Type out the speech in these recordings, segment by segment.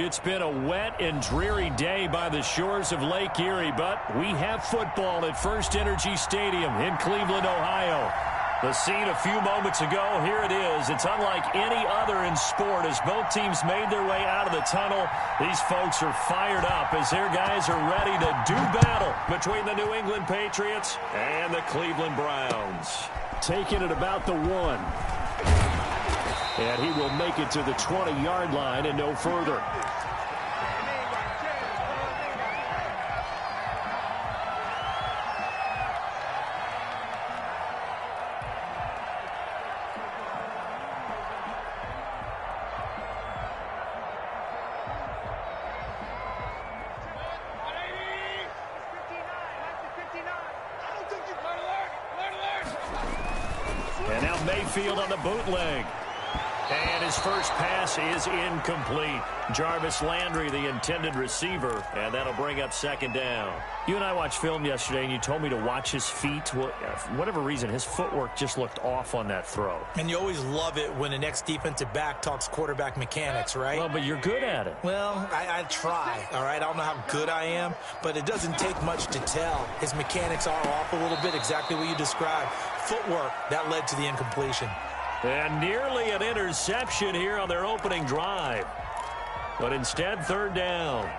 It's been a wet and dreary day by the shores of Lake Erie, but we have football at First Energy Stadium in Cleveland, Ohio. The scene a few moments ago, here it is. It's unlike any other in sport as both teams made their way out of the tunnel. These folks are fired up as their guys are ready to do battle between the New England Patriots and the Cleveland Browns. Taking it about the 1. And he will make it to the 20-yard line and no further. And now Mayfield on the bootleg. And his first pass is incomplete. Jarvis Landry, the intended receiver, and that'll bring up second down. You and I watched film yesterday, and you told me to watch his feet. Well, for whatever reason, his footwork just looked off on that throw. And you always love it when the next defensive back talks quarterback mechanics, right? Well, but you're good at it. Well, I try, all right? I don't know how good I am, but it doesn't take much to tell. His mechanics are off a little bit, exactly what you described. Footwork, that led to the incompletion. And nearly an interception here on their opening drive. But instead, third down.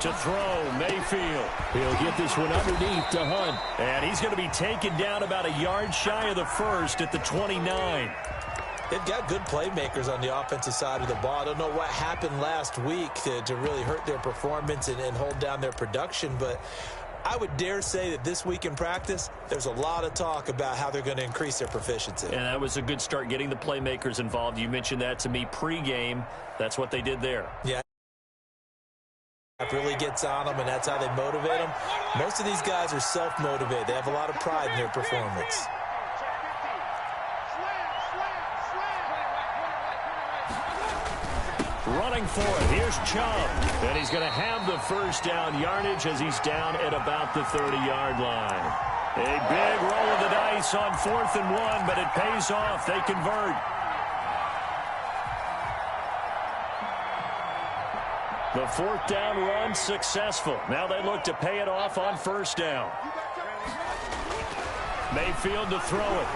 To throw, Mayfield. He'll get this one underneath to Hunt. And he's going to be taken down about a yard shy of the first at the 29. They've got good playmakers on the offensive side of the ball. I don't know what happened last week to really hurt their performance and hold down their production, but I would dare say that this week in practice, there's a lot of talk about how they're going to increase their proficiency. And that was a good start, getting the playmakers involved. You mentioned that to me pregame. That's what they did there. Yeah. Really gets on them, and that's how they motivate them. Most of these guys are self-motivated. They have a lot of pride in their performance. Running for it. Here's Chubb. And he's going to have the first down yardage as he's down at about the 30-yard line. A big roll of the dice on 4th and 1, but it pays off. They convert. The fourth down run successful. Now they look to pay it off on first down. Mayfield to throw it.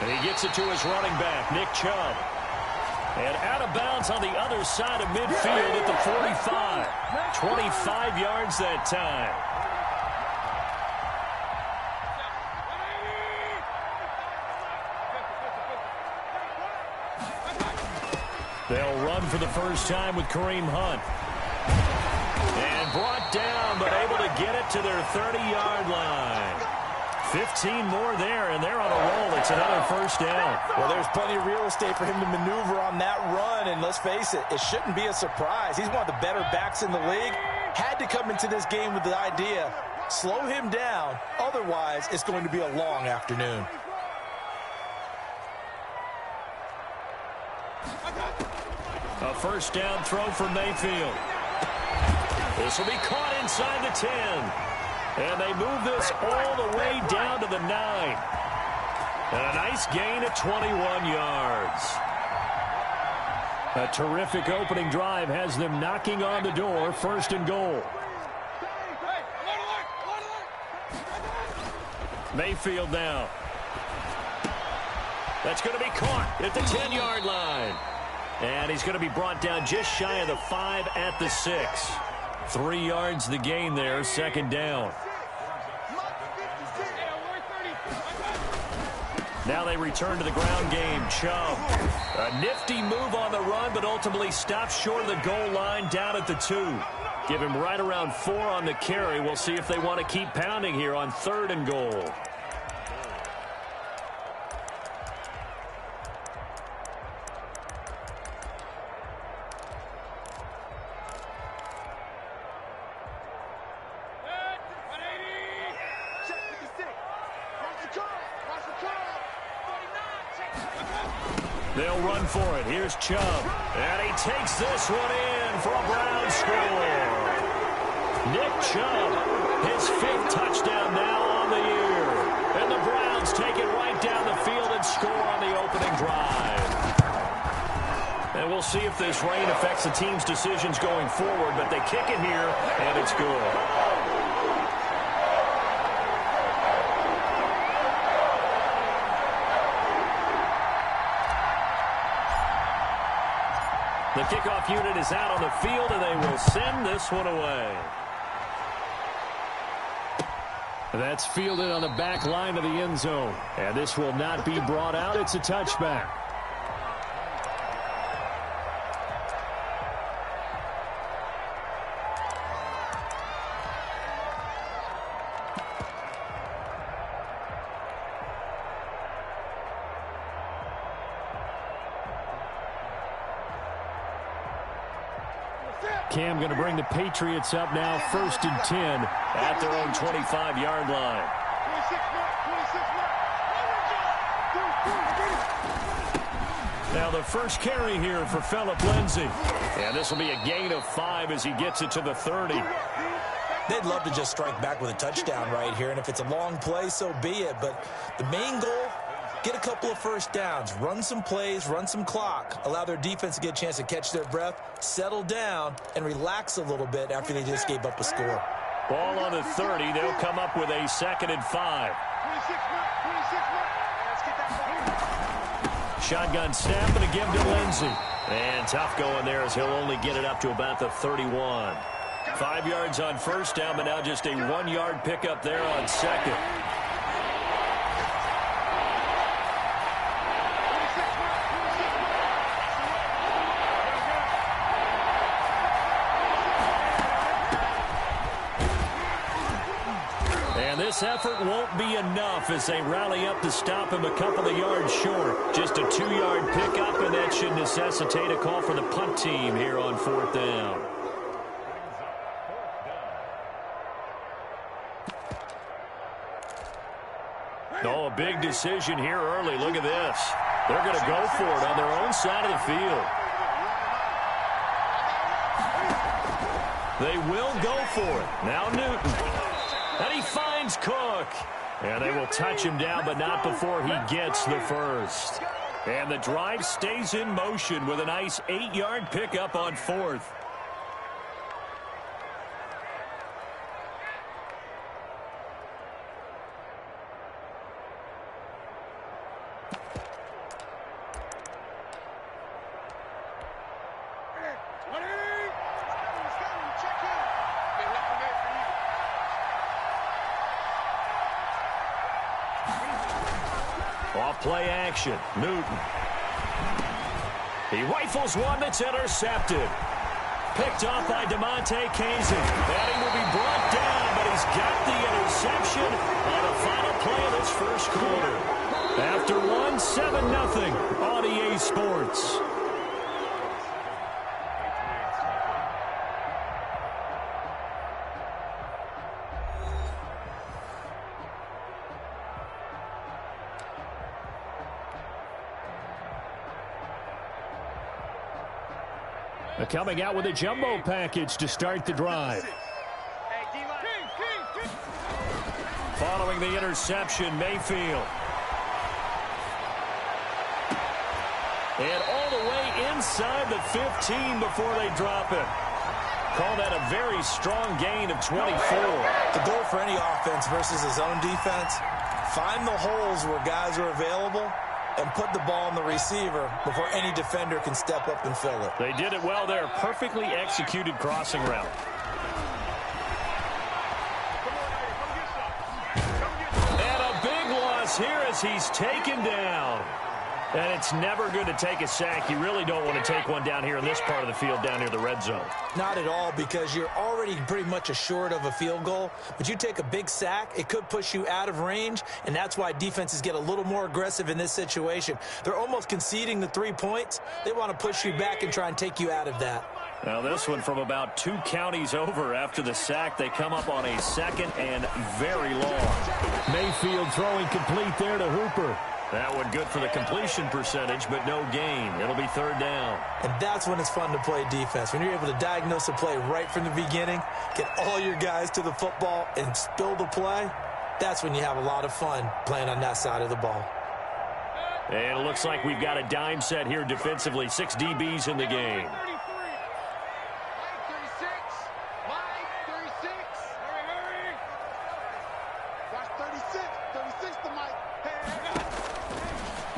And he gets it to his running back, Nick Chubb. And out of bounds on the other side of midfield at the 45. 25 yards that time. They'll run for the first time with Kareem Hunt. And brought down, but able to get it to their 30-yard line. 15 more there, and they're on a roll. It's another first down. Well, there's plenty of real estate for him to maneuver on that run, and let's face it, it shouldn't be a surprise. He's one of the better backs in the league. Had to come into this game with the idea, slow him down, otherwise it's going to be a long afternoon. A first down throw for Mayfield. This will be caught inside the 10. And they move this all the way down to the 9. And a nice gain at 21 yards. A terrific opening drive has them knocking on the door, first and goal. Mayfield now. That's going to be caught at the 10-yard line. And he's going to be brought down just shy of the 5 at the 6. 3 yards the gain there, second down. Now they return to the ground game. Chubb. A nifty move on the run, but ultimately stops short of the goal line down at the 2. Give him right around 4 on the carry. We'll see if they want to keep pounding here on third and goal. They'll run for it. Here's Chubb. And he takes this one in for a Brown score. Nick Chubb, his 5th touchdown now on the year. And the Browns take it right down the field and score on the opening drive. And we'll see if this rain affects the team's decisions going forward, but they kick it here, and it's good. The kickoff unit is out on the field, and they will send this one away. That's fielded on the back line of the end zone. And this will not be brought out. It's a touchback. Cam going to bring the Patriots up now, 1st and 10 at their own 25-yard line. Now the first carry here for Phillip Lindsay. And this will be a gain of 5 as he gets it to the 30. They'd love to just strike back with a touchdown right here, and if it's a long play, so be it. But the main goal, get a couple of first downs, run some plays, run some clock, allow their defense to get a chance to catch their breath, settle down, and relax a little bit after they just gave up a score. Ball on the 30. They'll come up with a 2nd and 5. Shotgun snap and a give to Lindsay. And tough going there as he'll only get it up to about the 31. 5 yards on first down, but now just a 1-yard pickup there on 2nd. This effort won't be enough as they rally up to stop him a couple of yards short. Just a 2-yard pickup, and that should necessitate a call for the punt team here on 4th down. Oh, a big decision here early. Look at this. They're going to go for it on their own side of the field. They will go for it. Now Newton. And he finds Cook. And they will touch him down, but not before he gets the first. And the drive stays in motion with a nice 8-yard pickup on 4th. Play action. Newton. He rifles one that's intercepted. Picked off by DeMonte Kazin. And he will be brought down, but he's got the interception on the final play of this first quarter. After one, 7-0 on EA Sports. Coming out with a jumbo package to start the drive. Following the interception, Mayfield. And all the way inside the 15 before they drop it. Call that a very strong gain of 24. The goal for any offense versus his own defense, find the holes where guys are available and put the ball on the receiver before any defender can step up and fill it. They did it well there. Perfectly executed crossing route. And a big loss here as he's taken down. And it's never good to take a sack. You really don't want to take one down here in this part of the field, down near the red zone. Not at all, because you're already pretty much assured of a field goal. But you take a big sack, it could push you out of range, and that's why defenses get a little more aggressive in this situation. They're almost conceding the 3 points. They want to push you back and try and take you out of that. Now this one from about 2 counties over after the sack. They come up on a 2nd and very long. Mayfield throwing complete there to Hooper. That one good for the completion percentage, but no gain. It'll be third down. And that's when it's fun to play defense. When you're able to diagnose a play right from the beginning, get all your guys to the football, and spill the play, that's when you have a lot of fun playing on that side of the ball. And it looks like we've got a dime set here defensively. 6 DBs in the game.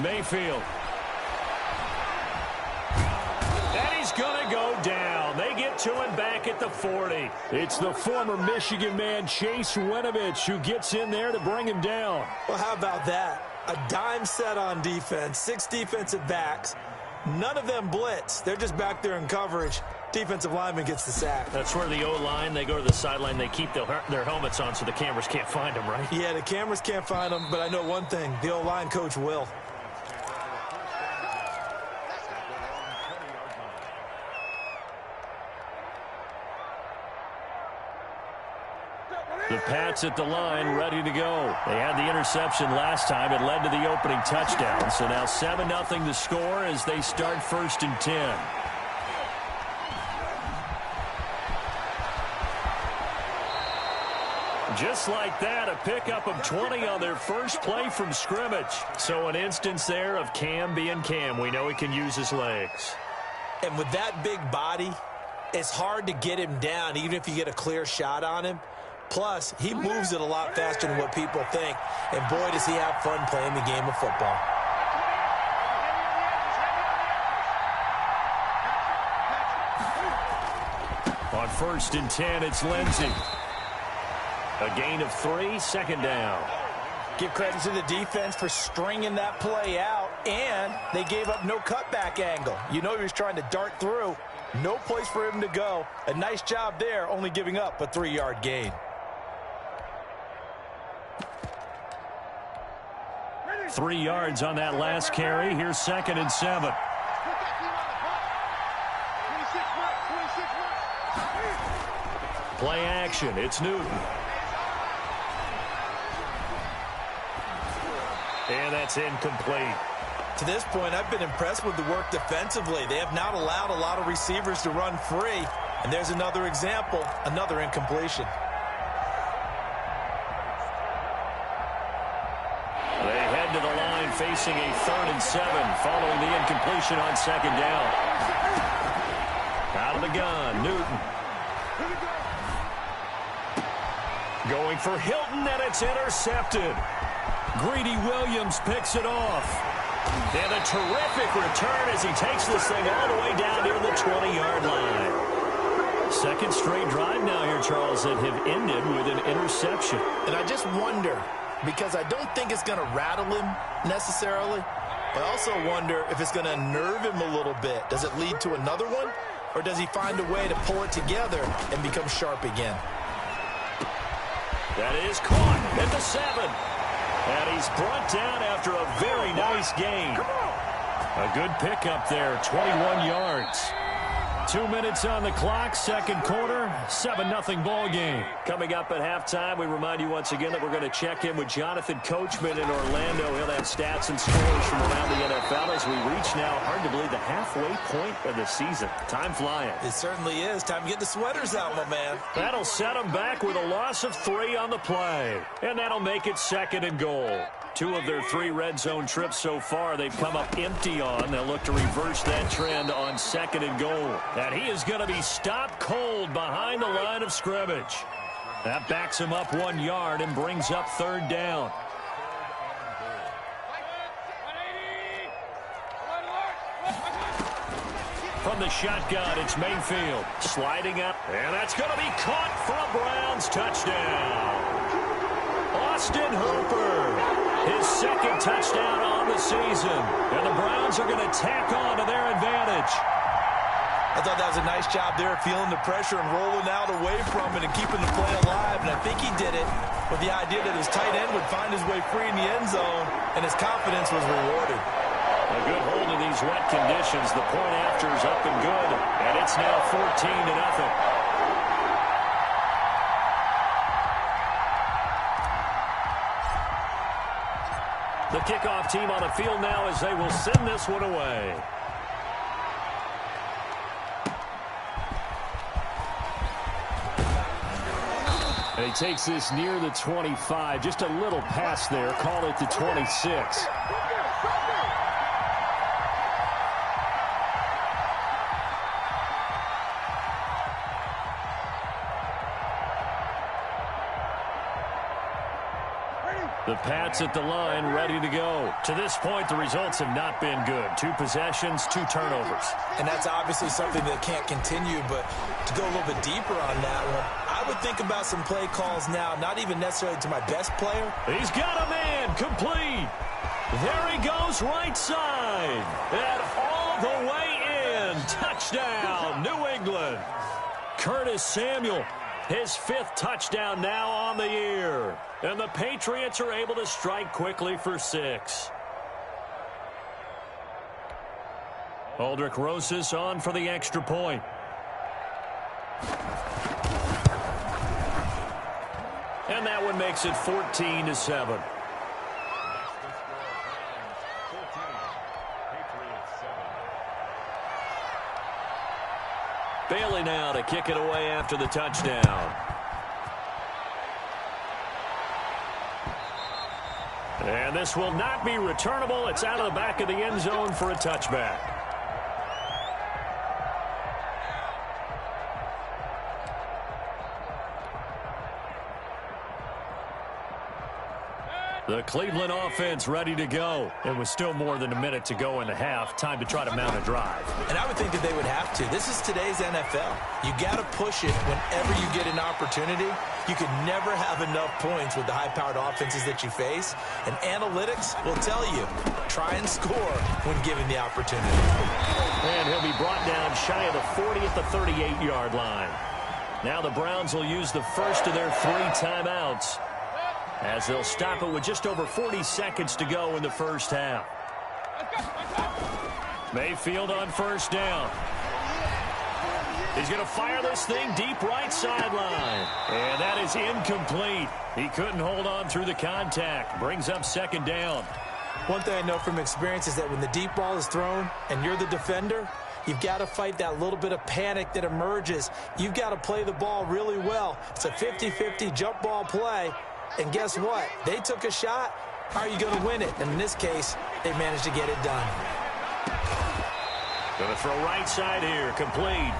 Mayfield. And he's going to go down. They get to him back at the 40. It's the former Michigan man, Chase Winovich, who gets in there to bring him down. Well, how about that? A dime set on defense, 6 defensive backs. None of them blitz. They're just back there in coverage. Defensive lineman gets the sack. That's where the O-line, they go to the sideline, they keep their helmets on so the cameras can't find them, right? Yeah, the cameras can't find them, but I know one thing. The O-line coach will. The Pats at the line, ready to go. They had the interception last time. It led to the opening touchdown. So now 7-0 the score as they start 1st and 10. Just like that, a pickup of 20 on their first play from scrimmage. So an instance there of Cam being Cam. We know he can use his legs. And with that big body, it's hard to get him down, even if you get a clear shot on him. Plus, he moves it a lot faster than what people think. And boy, does he have fun playing the game of football. On 1st and 10, it's Lindsey. A gain of 3, 2nd down. Give credit to the defense for stringing that play out, and they gave up no cutback angle. You know he was trying to dart through. No place for him to go. A nice job there, only giving up a 3-yard gain. 3 yards on that last carry. Here's 2nd and 7. Play action. It's Newton. And that's incomplete. To this point, I've been impressed with the work defensively. They have not allowed a lot of receivers to run free. And there's another example, another incompletion. They head to the line facing a 3rd and 7 following the incompletion on 2nd down. Out of the gun, Newton. Going for Hilton, and it's intercepted. Greedy Williams picks it off. And a terrific return as he takes this thing all the way down near the 20-yard line. 2nd straight drive now here, Charles, that have ended with an interception. And I just wonder, because I don't think it's going to rattle him necessarily, but I also wonder if it's going to unnerve him a little bit. Does it lead to another one, or does he find a way to pull it together and become sharp again? That is caught at the 7. And he's brought down after a very nice gain. A good pickup there, 21 yards. 2 minutes on the clock, 2nd quarter, 7-0 ball game. Coming up at halftime, we remind you once again that we're going to check in with Jonathan Coachman in Orlando. He'll have stats and scores from around the NFL as we reach now, hard to believe, the halfway point of the season. Time flying. It certainly is. Time to get the sweaters out, my man. That'll set them back with a loss of 3 on the play. And that'll make it 2nd and goal. 2 of their 3 red zone trips so far they've come up empty on. They'll look to reverse that trend on 2nd and goal. And he is going to be stopped cold behind the line of scrimmage. That backs him up 1 yard and brings up 3rd down. From the shotgun, it's Mayfield. Sliding up, and that's going to be caught for a Browns touchdown. Austin Hooper. His 2nd touchdown on the season. And the Browns are going to tack on to their advantage. I thought that was a nice job there, feeling the pressure and rolling out away from it and keeping the play alive. And I think he did it with the idea that his tight end would find his way free in the end zone, and his confidence was rewarded. A good hold in these wet conditions. The point after is up and good. And it's now 14-0. The kickoff team on the field now as they will send this one away. And he takes this near the 25. Just a little pass there. Call it the 26. The Pats at the line, ready to go. To this point, the results have not been good. 2 possessions, 2 turnovers. And that's obviously something that can't continue, but to go a little bit deeper on that one, I would think about some play calls now, not even necessarily to my best player. He's got a man, complete. There he goes, right side. And all the way in. Touchdown, New England. Curtis Samuel, his 5th touchdown now on the year. And the Patriots are able to strike quickly for 6. Aldrich Rosas on for the extra point. And that one makes it 14-7. Bailey now to kick it away after the touchdown. And this will not be returnable. It's out of the back of the end zone for a touchback. The Cleveland offense ready to go. And with still more than a minute to go in the half, time to try to mount a drive. And I would think that they would have to. This is today's NFL. You got to push it whenever you get an opportunity. You can never have enough points with the high-powered offenses that you face. And analytics will tell you, try and score when given the opportunity. And he'll be brought down shy of the 40 at the 38-yard line. Now the Browns will use the first of their 3 timeouts, as they'll stop it with just over 40 seconds to go in the first half. Mayfield on first down. He's going to fire this thing deep right sideline. And that is incomplete. He couldn't hold on through the contact. Brings up second down. One thing I know from experience is that when the deep ball is thrown and you're the defender, you've got to fight that little bit of panic that emerges. You've got to play the ball really well. It's a 50-50 jump ball play. And guess what? They took a shot. How are you going to win it? And in this case, they managed to get it done. Going to throw right side here. Complete.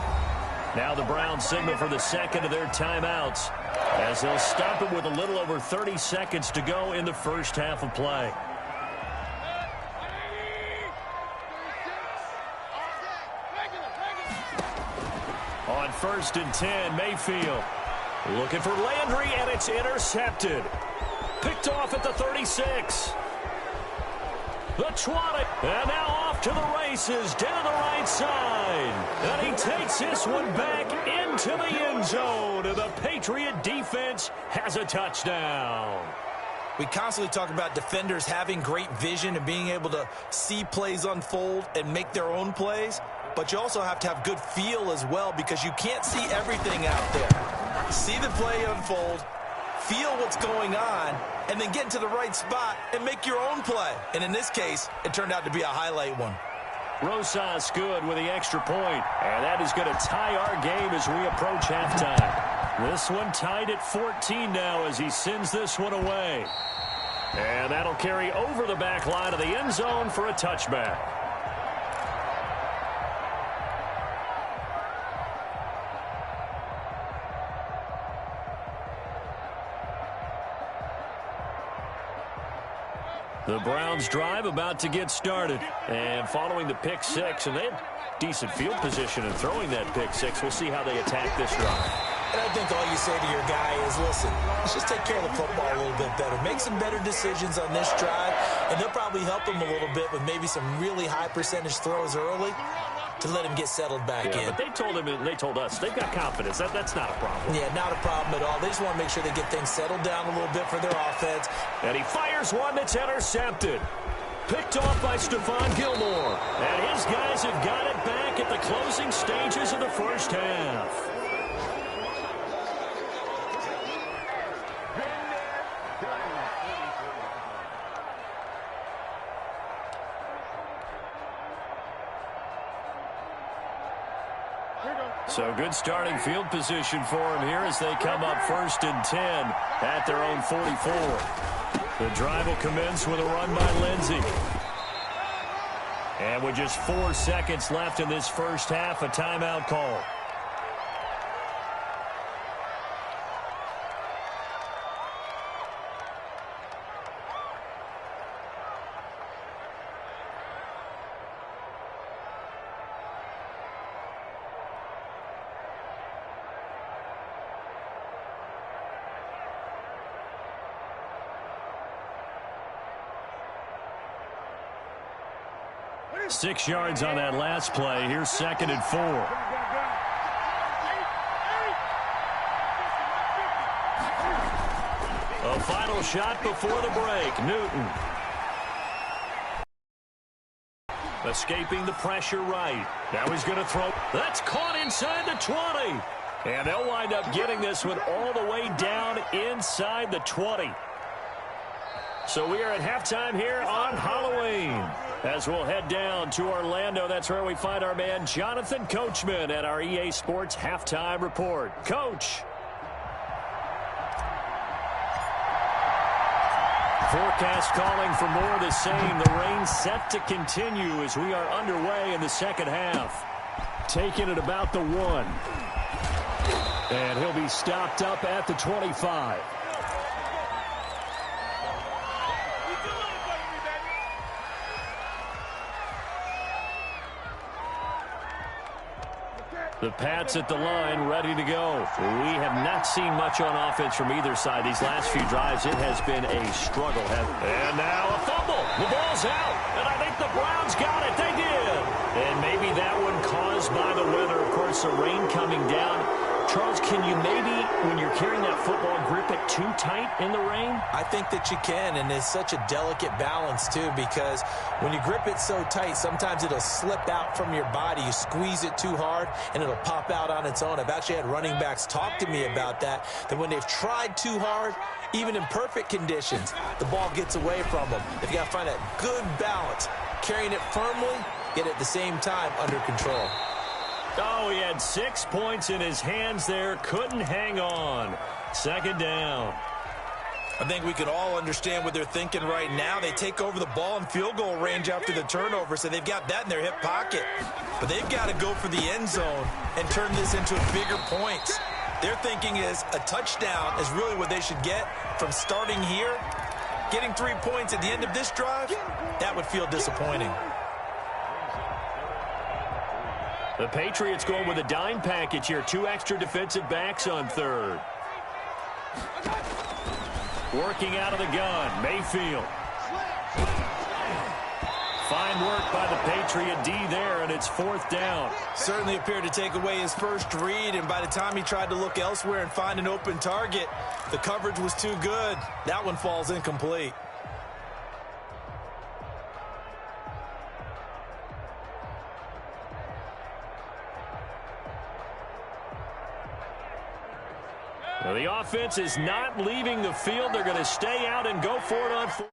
Now the Browns signal for the second of their timeouts, as they'll stop it with a little over 30 seconds to go in the first half of play. On 1st and 10, Mayfield. Looking for Landry, and it's intercepted. Picked off at the 36. The 20. And now off to the races, down the right side. And he takes this one back into the end zone. And the Patriot defense has a touchdown. We constantly talk about defenders having great vision and being able to see plays unfold and make their own plays. But you also have to have good feel as well, because you can't see everything out there. See the play unfold, feel what's going on, and then get into the right spot and make your own play. And in this case, it turned out to be a highlight one. Rosas good with the extra point. And that is going to tie our game as we approach halftime. This one tied at 14 now as he sends this one away. And that'll carry over the back line of the end zone for a touchback. The Browns drive about to get started. And following the pick six, and they had decent field position in throwing that pick six. We'll see how they attack this drive. And I think all you say to your guy is, listen, let's just take care of the football a little bit better. Make some better decisions on this drive, and they'll probably help him a little bit with maybe some really high percentage throws early to let him get settled back in. But they told him, and they told us, they've got confidence. That's not a problem. Yeah, not a problem at all. They just want to make sure they get things settled down a little bit for their offense. And he fires one that's intercepted. Picked off by Stephon Gilmore. And his guys have got it back at the closing stages of the first half. So good starting field position for him here as they come up 1st and 10 at their own 44. The drive will commence with a run by Lindsey. And with just 4 seconds left in this first half, a timeout call. Six yards on that last play. Here's 2nd and 4. A final shot before the break. Newton. Escaping the pressure right. Now he's going to throw. That's caught inside the 20. And they'll wind up getting this one all the way down inside the 20. So we are at halftime here on Halloween. As we'll head down to Orlando, that's where we find our man Jonathan Coachman at our EA Sports Halftime Report. Coach. Forecast calling for more of the same. The rain set to continue as we are underway in the second half. Taking it about the 1. And he'll be stopped up at the 25. The Pats at the line, ready to go. We have not seen much on offense from either side. These last few drives, it has been a struggle. And now a fumble. The ball's out. And I think the Browns got it. They did. And maybe that one caused by the weather. Of course, the rain coming down. Charles, can you maybe, when you're carrying that football, grip it too tight in the rain? I think that you can, and it's such a delicate balance, too, because when you grip it so tight, sometimes it'll slip out from your body. You squeeze it too hard, and it'll pop out on its own. I've actually had running backs talk to me about that when they've tried too hard, even in perfect conditions, the ball gets away from them. They've got to find a good balance, carrying it firmly, yet at the same time under control. Oh, he had 6 points in his hands there. Couldn't hang on. 2nd down. I think we can all understand what they're thinking right now. They take over the ball in field goal range after the turnover, so they've got that in their hip pocket. But they've got to go for the end zone and turn this into bigger points. Their thinking is a touchdown is really what they should get from starting here. Getting 3 points at the end of this drive, that would feel disappointing. The Patriots going with a dime package here. 2 extra defensive backs on 3rd. Working out of the gun, Mayfield. Fine work by the Patriot D there, and it's 4th down. Certainly appeared to take away his first read, and by the time he tried to look elsewhere and find an open target, the coverage was too good. That one falls incomplete. Well, the offense is not leaving the field. They're going to stay out and go for it on 4.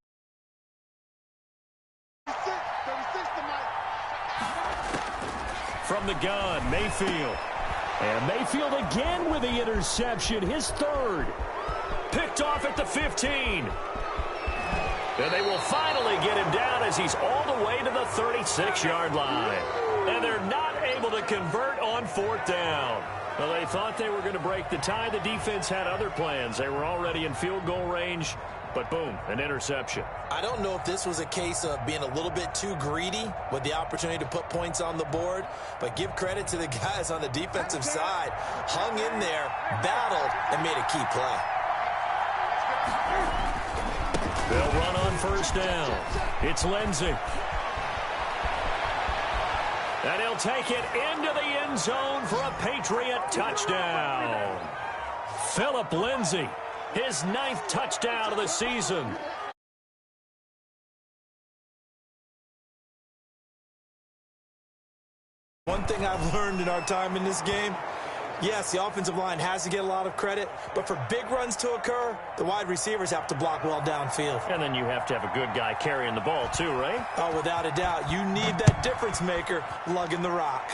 From the gun, Mayfield. And Mayfield again with the interception, his 3rd. Picked off at the 15. And they will finally get him down as he's all the way to the 36-yard line. And they're not able to convert on 4th down. Well, they thought they were going to break the tie. The defense had other plans. They were already in field goal range, but boom, an interception. I don't know if this was a case of being a little bit too greedy with the opportunity to put points on the board, but give credit to the guys on the defensive side. Hung in there, battled, and made a key play. They'll run on 1st down. It's Lindsey. And he'll take it into the end zone for a Patriot touchdown. Phillip Lindsey, his 9th touchdown of the season. One thing I've learned in our time in this game, yes, the offensive line has to get a lot of credit, but for big runs to occur, the wide receivers have to block well downfield. And then you have to have a good guy carrying the ball too, right? Oh, without a doubt. You need that difference maker lugging the rock.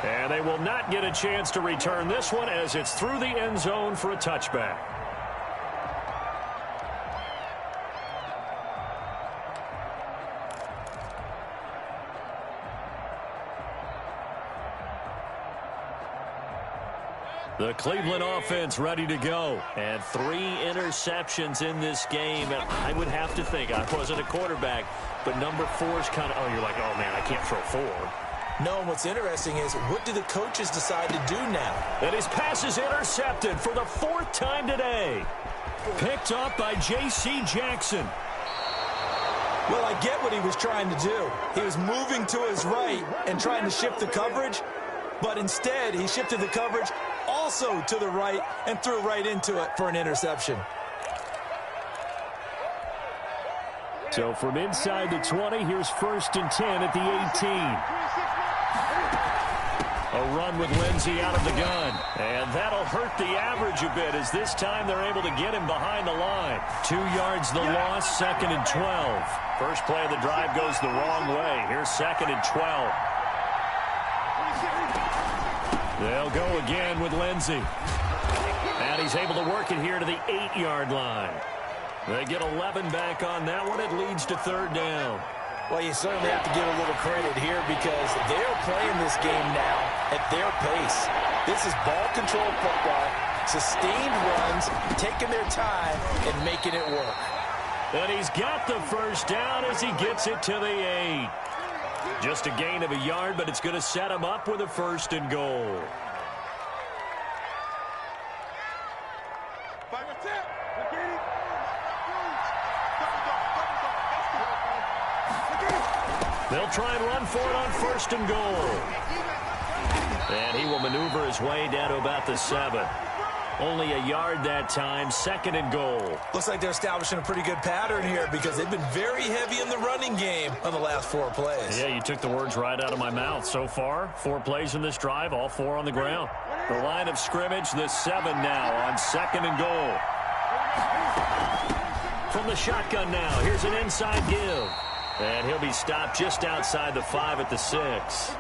And they will not get a chance to return this one as it's through the end zone for a touchback. The Cleveland offense ready to go. And 3 interceptions in this game. And I would have to think, I wasn't a quarterback, but number 4 is kind of, oh, you're like, oh, man, I can't throw 4. No, what's interesting is, what do the coaches decide to do now? And his pass is intercepted for the 4th time today. Picked up by J.C. Jackson. Well, I get what he was trying to do. He was moving to his right and trying to shift the coverage, but instead he shifted the coverage also to the right and threw right into it for an interception. So from inside the 20, here's 1st and 10 at the 18. A run with Lindsey out of the gun. And that'll hurt the average a bit as this time they're able to get him behind the line. 2 yards the loss, 2nd and 12. First play of the drive goes the wrong way. Here's 2nd and 12. They'll go again with Lindsey. And he's able to work it here to the 8-yard line. They get 11 back on that one. It leads to 3rd down. Well, you certainly have to give a little credit here because they're playing this game now at their pace. This is ball control football, sustained runs, taking their time and making it work. And he's got the 1st down as he gets it to the 8. Just a gain of a yard, but it's going to set him up with a 1st and goal. They'll try and run for it on 1st and goal. And he will maneuver his way down to about the 7. Only a yard that time, 2nd and goal. Looks like they're establishing a pretty good pattern here because they've been very heavy in the running game on the last 4 plays. Yeah, you took the words right out of my mouth. So far, 4 plays in this drive, all 4 on the ground. The line of scrimmage, the 7 now on 2nd and goal. From the shotgun now, here's an inside give. And he'll be stopped just outside the 5 at the 6.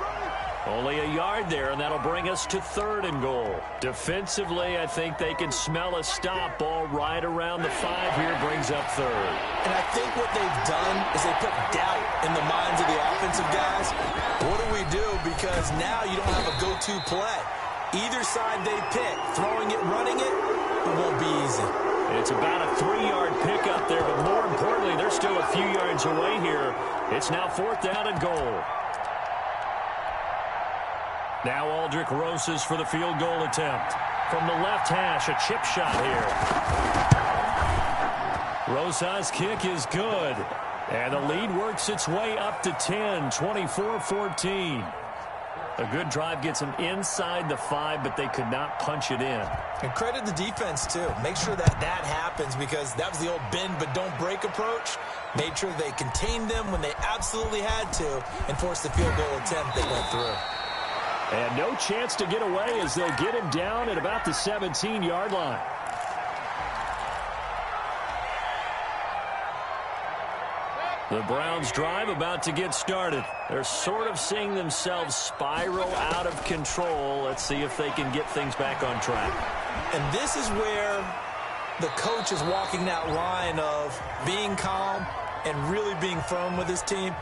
Only a yard there, and that'll bring us to 3rd and goal. Defensively, I think they can smell a stop. Ball right around the 5 here brings up 3rd. And I think what they've done is they put doubt in the minds of the offensive guys. What do we do? Because now you don't have a go-to play. Either side they pick, throwing it, running it, it won't be easy. It's about a 3-yard pickup there, but more importantly, they're still a few yards away here. It's now 4th down and goal. Now Aldrich Rosas for the field goal attempt. From the left hash, a chip shot here. Rosas' kick is good. And the lead works its way up to 10, 24-14. A good drive gets them inside the 5, but they could not punch it in. And credit the defense, too. Make sure that that happens because that was the old bend but don't break approach. Made sure they contained them when they absolutely had to and forced the field goal attempt that went through. And no chance to get away as they'll get him down at about the 17-yard line. The Browns drive about to get started. They're sort of seeing themselves spiral out of control. Let's see if they can get things back on track. And this is where the coach is walking that line of being calm and really being firm with his team.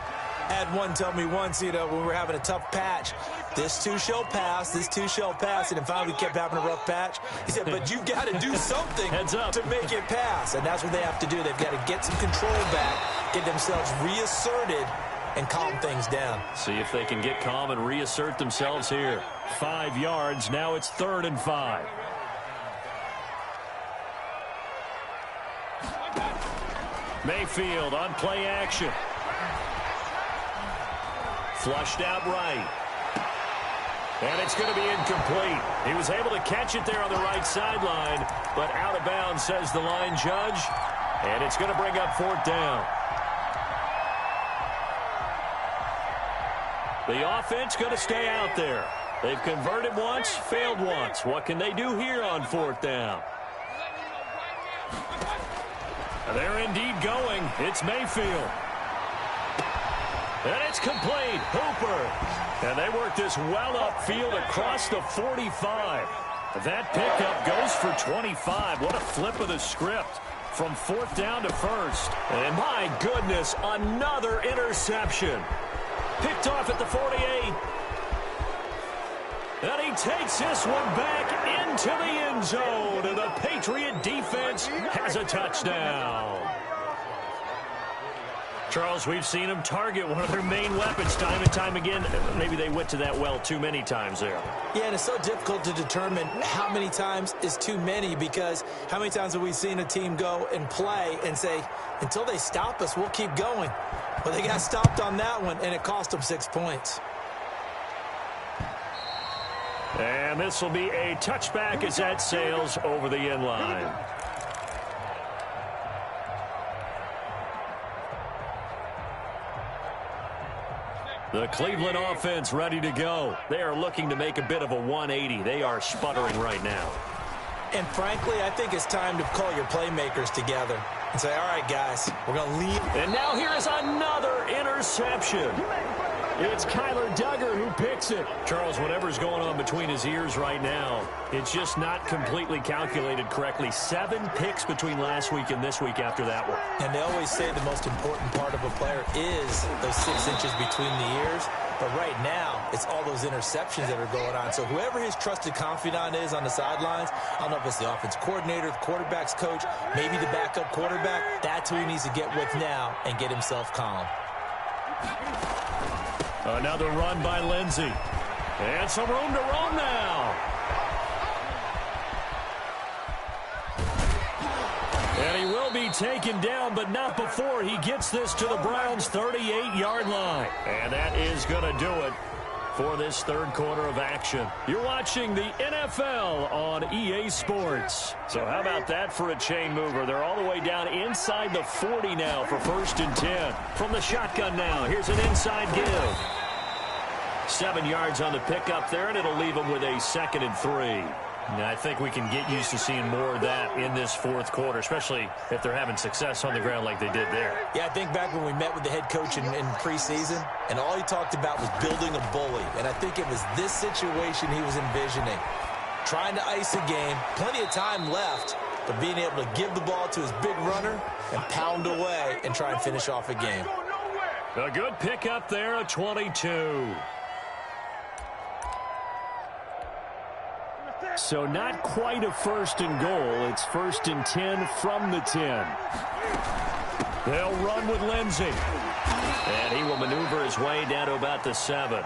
I had one tell me once, when we were having a tough patch, this too shall pass, this too shall pass, and finally we kept having a rough patch. He said, but you've got to do something to make it pass, and that's what they have to do. They've got to get some control back, get themselves reasserted, and calm things down. See if they can get calm and reassert themselves here. 5 yards, now it's 3rd and 5. Mayfield on play action. Flushed out right. And it's going to be incomplete. He was able to catch it there on the right sideline, but out of bounds, says the line judge. And it's going to bring up 4th down. The offense going to stay out there. They've converted once, failed once. What can they do here on 4th down? They're indeed going. It's Mayfield. And it's complete. Hooper. And they work this well upfield across the 45. That pickup goes for 25. What a flip of the script from 4th down to 1st. And my goodness, another interception. Picked off at the 48. And he takes this one back into the end zone. And the Patriot defense has a touchdown. Charles, we've seen them target one of their main weapons time and time again. Maybe they went to that well too many times there. Yeah, and it's so difficult to determine how many times is too many, because how many times have we seen a team go and play and say, until they stop us, we'll keep going. Well, they got stopped on that one, and it cost them 6 points. And this will be a touchback as that sails over the end line. The Cleveland offense ready to go. They are looking to make a bit of a 180. They are sputtering right now. And frankly, I think it's time to call your playmakers together and say, all right, guys, we're going to lead. And now here is another interception. It's Kyler Duggar who picks it. Charles, whatever's going on between his ears right now, it's just not completely calculated correctly. 7 picks between last week and this week after that one. And they always say the most important part of a player is those 6 inches between the ears. But right now, it's all those interceptions that are going on. So whoever his trusted confidant is on the sidelines, I don't know if it's the offense coordinator, the quarterback's coach, maybe the backup quarterback, that's who he needs to get with now and get himself calm. Another run by Lindsey. And some room to roam now. And he will be taken down, but not before he gets this to the Browns' 38-yard line. And that is going to do it for this third quarter of action. You're watching the NFL on EA Sports. So how about that for a chain mover? They're all the way down inside the 40 now for 1st and 10. From the shotgun now, here's an inside give. 7 yards on the pickup there, and it'll leave them with a 2nd and 3. Now, I think we can get used to seeing more of that in this fourth quarter, especially if they're having success on the ground like they did there. Yeah, I think back when we met with the head coach in preseason, and all he talked about was building a bully. And I think it was this situation he was envisioning. Trying to ice a game, plenty of time left, but being able to give the ball to his big runner and pound away and try and finish off a game. A good pickup there, a 22. So not quite a 1st and goal. It's 1st and 10 from the 10. They'll run with Lindsey. And he will maneuver his way down to about the 7.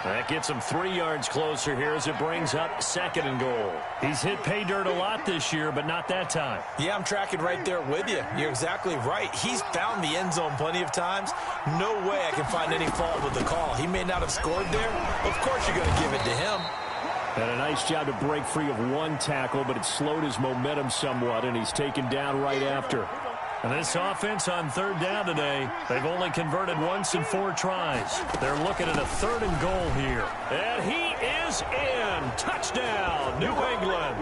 That gets him 3 yards closer here as it brings up 2nd and goal. He's hit pay dirt a lot this year, but not that time. Yeah, I'm tracking right there with you. You're exactly right. He's found the end zone plenty of times. No way I can find any fault with the call. He may not have scored there. Of course you're going to give it to him. And a nice job to break free of 1 tackle, but it slowed his momentum somewhat, and he's taken down right after. And this offense on 3rd down today, they've only converted once in 4 tries. They're looking at a 3rd and goal here. And he is in. Touchdown, New England.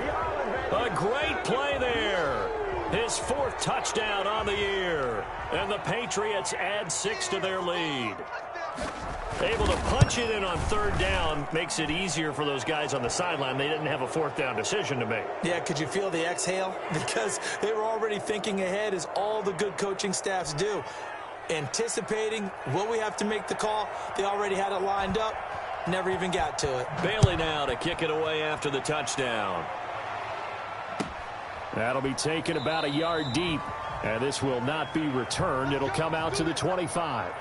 A great play there. His 4th touchdown on the year. And the Patriots add 6 to their lead. Able to punch it in on 3rd down makes it easier for those guys on the sideline. They didn't have a 4th down decision to make. Yeah, could you feel the exhale? Because they were already thinking ahead, as all the good coaching staffs do. Anticipating, will we have to make the call? They already had it lined up. Never even got to it. Bailey now to kick it away after the touchdown. That'll be taken about a yard deep. And this will not be returned. It'll come out to the 25.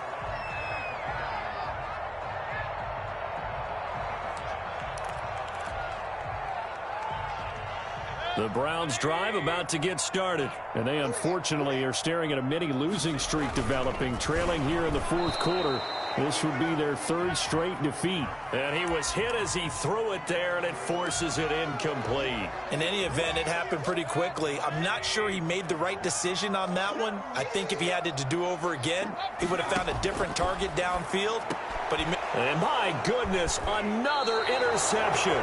The Browns drive about to get started. And they unfortunately are staring at a mini losing streak developing, trailing here in the 4th quarter. This would be their 3rd straight defeat. And he was hit as he threw it there, and it forces it incomplete. In any event, it happened pretty quickly. I'm not sure he made the right decision on that one. I think if he had it to do over again, he would have found a different target downfield. But he... And my goodness, another interception.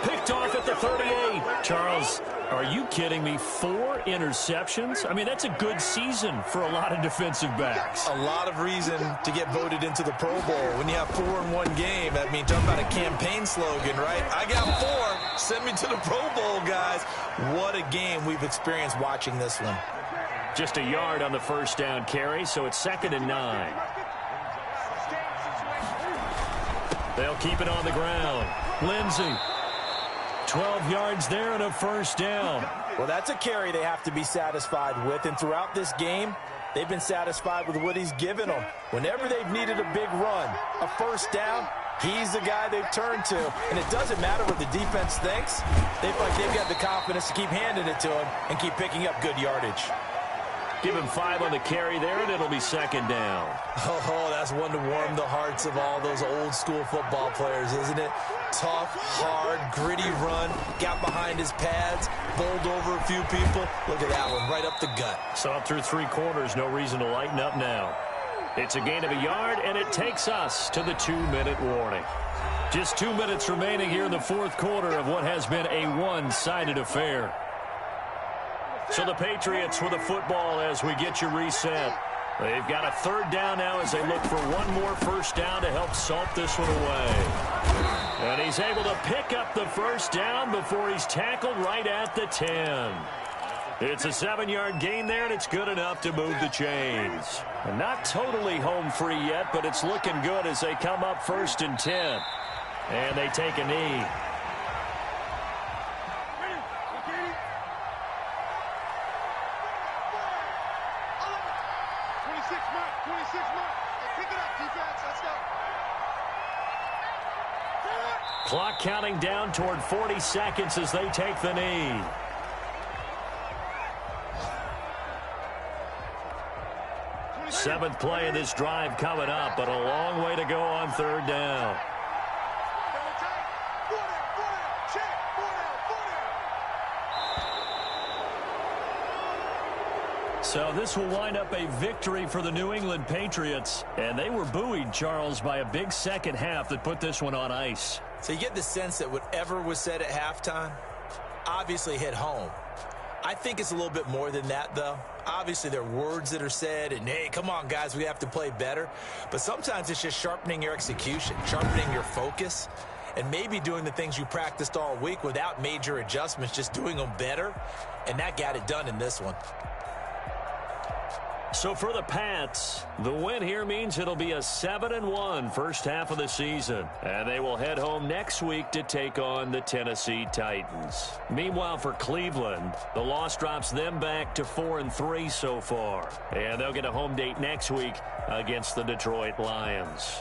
Picked off at the 38. Charles, are you kidding me? 4 interceptions? I mean, that's a good season for a lot of defensive backs. A lot of reason to get voted into the Pro Bowl. When you have 4 in one game, I mean, talk about a campaign slogan, right? I got 4. Send me to the Pro Bowl, guys. What a game we've experienced watching this one. Just a yard on the first down carry, so it's 2nd and 9. They'll keep it on the ground. Lindsey. 12 yards there and a first down. Well, that's a carry they have to be satisfied with. And throughout this game, they've been satisfied with what he's given them. Whenever they've needed a big run, a first down, he's the guy they've turned to. And it doesn't matter what the defense thinks. They feel like they've got the confidence to keep handing it to him and keep picking up good yardage. Give him 5 on the carry there, and it'll be 2nd down. Oh, that's one to warm the hearts of all those old-school football players, isn't it? Tough, hard, gritty run, got behind his pads, bowled over a few people. Look at that one, right up the gut. Saw through 3 quarters, no reason to lighten up now. It's a gain of a yard, and it takes us to the 2-minute warning. Just 2 minutes remaining here in the 4th quarter of what has been a one-sided affair. So the Patriots with the football as we get you reset. They've got a 3rd down now as they look for one more first down to help salt this one away. And he's able to pick up the first down before he's tackled right at the 10. It's a 7-yard gain there, and it's good enough to move the chains. And not totally home free yet, but it's looking good as they come up 1st and 10. And they take a knee. Clock counting down toward 40 seconds as they take the knee. Seventh play of this drive coming up, but a long way to go on 3rd down. So this will wind up a victory for the New England Patriots. And they were buoyed, Charles, by a big second half that put this one on ice. So you get the sense that whatever was said at halftime obviously hit home. I think it's a little bit more than that, though. Obviously, there are words that are said, and, hey, come on, guys, we have to play better. But sometimes it's just sharpening your execution, sharpening your focus, and maybe doing the things you practiced all week without major adjustments, just doing them better. And that got it done in this one. So for the Pats, the win here means it'll be a 7-1 first half of the season. And they will head home next week to take on the Tennessee Titans. Meanwhile, for Cleveland, the loss drops them back to 4-3 so far. And they'll get a home date next week against the Detroit Lions.